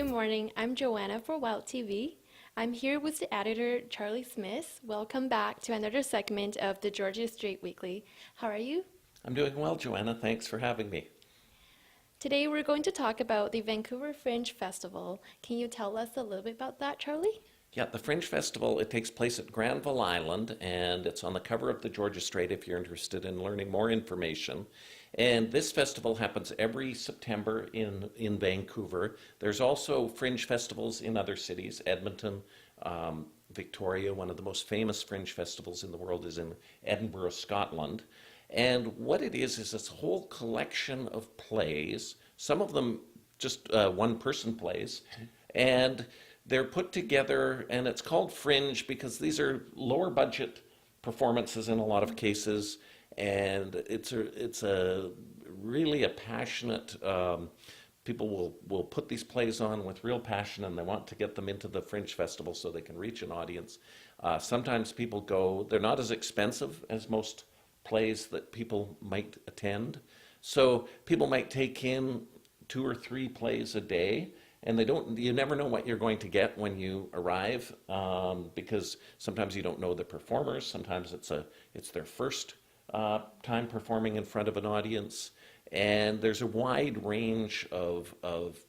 Good morning. I'm Joanna for Wild TV. I'm here with the editor, Charlie Smith. Welcome back to another segment of the Georgia Strait Weekly. How are you? I'm doing well, Joanna. Thanks for having me. Today we're going to talk about the Vancouver Fringe Festival. Can you tell us a little bit about that, Charlie? Yeah, the Fringe Festival, it takes place at Granville Island, and it's on the cover of the Georgia Strait if you're interested in learning more information. And this festival happens every September in Vancouver. There's also Fringe festivals in other cities, Edmonton, Victoria. One of the most famous Fringe festivals in the world is in Edinburgh, Scotland. And what it is this whole collection of plays, some of them just one-person plays, and they're put together, and it's called Fringe because these are lower budget performances in a lot of cases, and it's a really a passionate. People will put these plays on with real passion, and they want to get them into the Fringe Festival so they can reach an audience. Sometimes people go; they're not as expensive as most plays that people might attend. So people might take in 2 or 3 plays a day, and you never know what you're going to get when you arrive, because sometimes you don't know the performers. Sometimes it's their first time performing in front of an audience, and there's a wide range of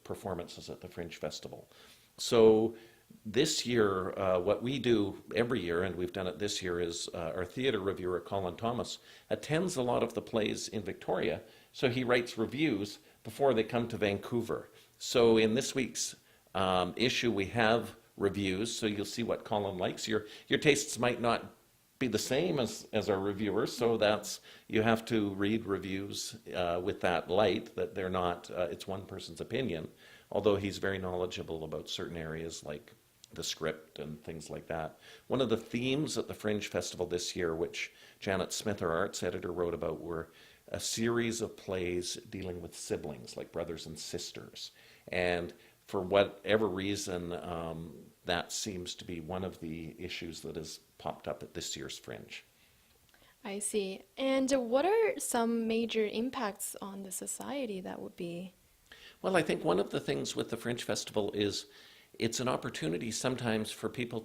performances at the Fringe Festival. So this year, what we do every year, and we've done it this year, is our theater reviewer, Colin Thomas, attends a lot of the plays in Victoria, so he writes reviews before they come to Vancouver. So in this week's issue, we have reviews, so you'll see what Colin likes. Your tastes might not be the same as our reviewers, so you have to read reviews with that light, that they're not, it's one person's opinion, although he's very knowledgeable about certain areas like the script and things like that. One of the themes at the Fringe Festival this year, which Janet Smith, our arts editor, wrote about, were a series of plays dealing with siblings, like brothers and sisters. And for whatever reason, that seems to be one of the issues that has popped up at this year's Fringe. I see. And what are some major impacts on the society that would be? Well, I think one of the things with the Fringe Festival is it's an opportunity sometimes for people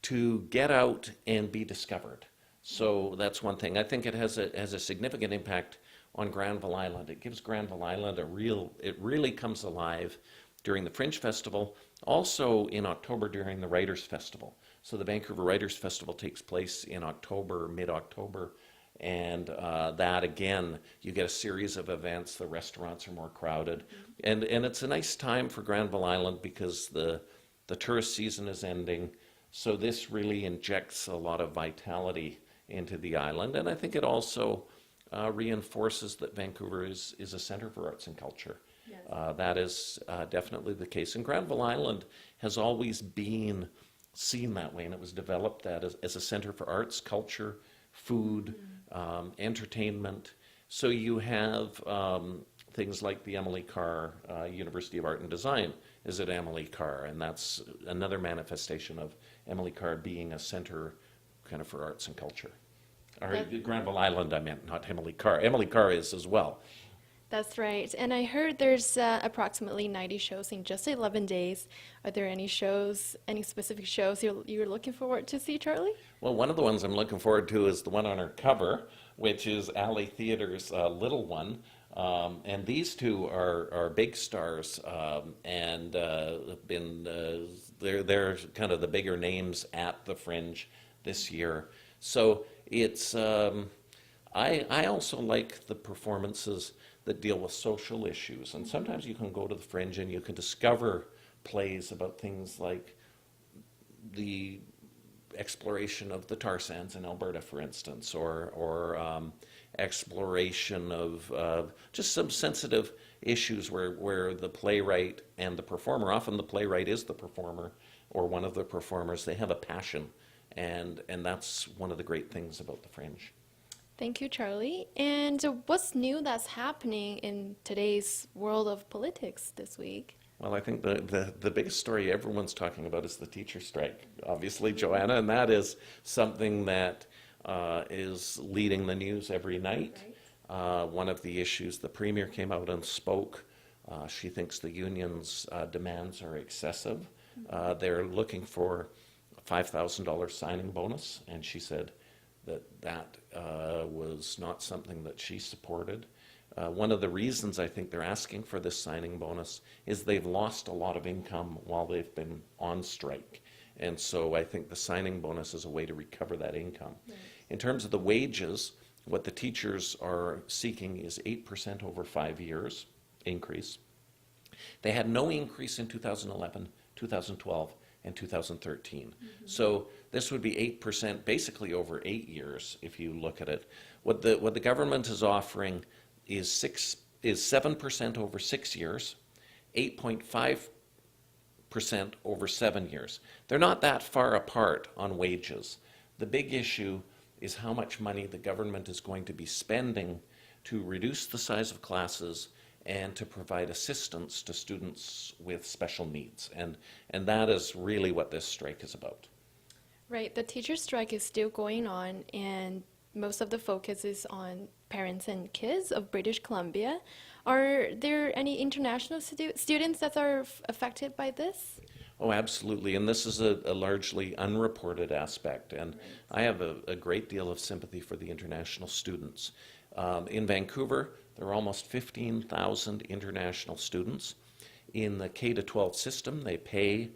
to get out and be discovered. So that's one thing. I think it has a significant impact on Granville Island. It gives Granville Island it really comes alive during the Fringe Festival, also in October during the Writers' Festival. So the Vancouver Writers' Festival takes place in October, mid-October, and that again, you get a series of events. The restaurants are more crowded, and it's a nice time for Granville Island because the tourist season is ending. So this really injects a lot of vitality into the island, and I think it also reinforces that Vancouver is a center for arts and culture. Yes. That is definitely the case, and Granville Island has always been seen that way, and it was developed that as a center for arts, culture, food, entertainment. So you have things like the Emily Carr University of Art and Design is at Emily Carr, and that's another manifestation of Emily Carr being a center kind of for arts and culture. Or Granville Island, I meant, not Emily Carr. Emily Carr is as well. That's right. And I heard there's approximately 90 shows in just 11 days. Are there any specific shows you're looking forward to see, Charlie? Well, one of the ones I'm looking forward to is the one on our cover, which is Alley Theatre's Little One. And these two are big stars, and have been they're kind of the bigger names at the Fringe this year. So it's I also like the performances that deal with social issues, and sometimes you can go to the Fringe and you can discover plays about things like the exploration of the tar sands in Alberta, for instance, or exploration of just some sensitive issues where the playwright and the performer, often the playwright is the performer or one of the performers, they have a passion, and that's one of the great things about the Fringe. Thank you, Charlie. And what's new that's happening in today's world of politics this week? Well, I think the biggest story everyone's talking about is the teacher strike, obviously, Joanna, and that is something that is leading the news every night. One of the issues, the Premier came out and spoke She thinks the union's demands are excessive. They're looking for a $5,000 signing bonus, and she said that was not something that she supported. One of the reasons I think they're asking for this signing bonus is they've lost a lot of income while they've been on strike. And so I think the signing bonus is a way to recover that income. Right. In terms of the wages, what the teachers are seeking is 8% over 5 years increase. They had no increase in 2011, 2012, and 2013. So this would be 8% basically over 8 years if you look at it. What the government is offering is 7% over 6 years, 8.5% over 7 years. They're not that far apart on wages. The big issue is how much money the government is going to be spending to reduce the size of classes and to provide assistance to students with special needs. And that is really what this strike is about. Right, the teacher strike is still going on, and most of the focus is on parents and kids of British Columbia. Are there any international students that are affected by this? Oh, absolutely. And this is a largely unreported aspect. And right. I have a great deal of sympathy for the international students. In Vancouver, there are almost 15,000 international students. In the K-12 system, they pay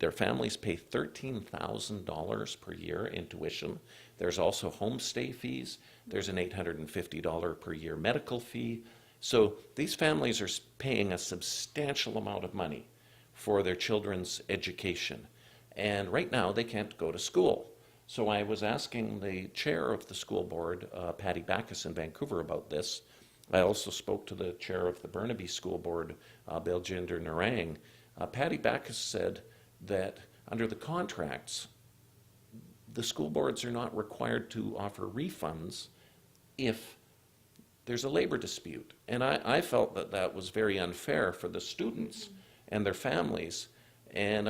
their families pay $13,000 per year in tuition. There's also homestay fees. There's an $850 per year medical fee. So these families are paying a substantial amount of money for their children's education. And right now they can't go to school. So I was asking the chair of the school board, Patty Backus in Vancouver, about this. I also spoke to the chair of the Burnaby School Board, Beljinder Narang. Patty Backus said that under the contracts, the school boards are not required to offer refunds if there's a labor dispute. And I felt that that was very unfair for the students and their families. And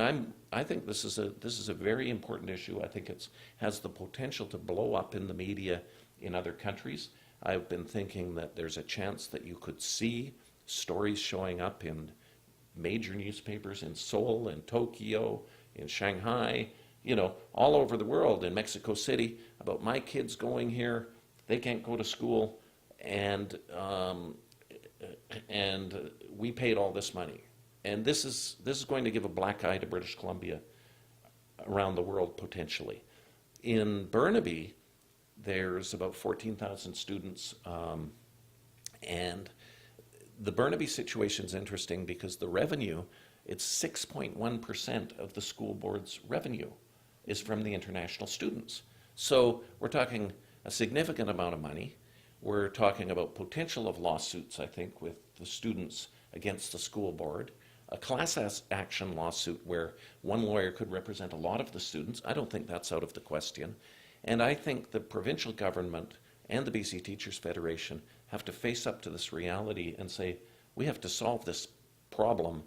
I think this is a very important issue. I think it has the potential to blow up in the media in other countries. I've been thinking that there's a chance that you could see stories showing up in major newspapers in Seoul, in Tokyo, in Shanghai, all over the world, in Mexico City, about my kids going here, they can't go to school, and we paid all this money. And this is going to give a black eye to British Columbia around the world potentially. In Burnaby, there's about 14,000 students, and the Burnaby situation is interesting because the revenue, it's 6.1% of the school board's revenue is from the international students. So we're talking a significant amount of money. We're talking about potential of lawsuits, I think, with the students against the school board. A class action lawsuit where one lawyer could represent a lot of the students. I don't think that's out of the question. And I think the provincial government and the BC Teachers Federation have to face up to this reality and say, we have to solve this problem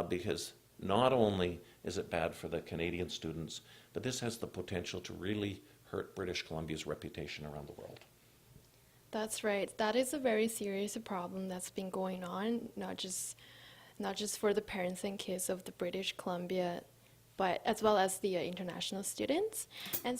because not only is it bad for the Canadian students, but this has the potential to really hurt British Columbia's reputation around the world. That's right. That is a very serious problem that's been going on, not just for the parents and kids of the British Columbia, but as well as the international students. And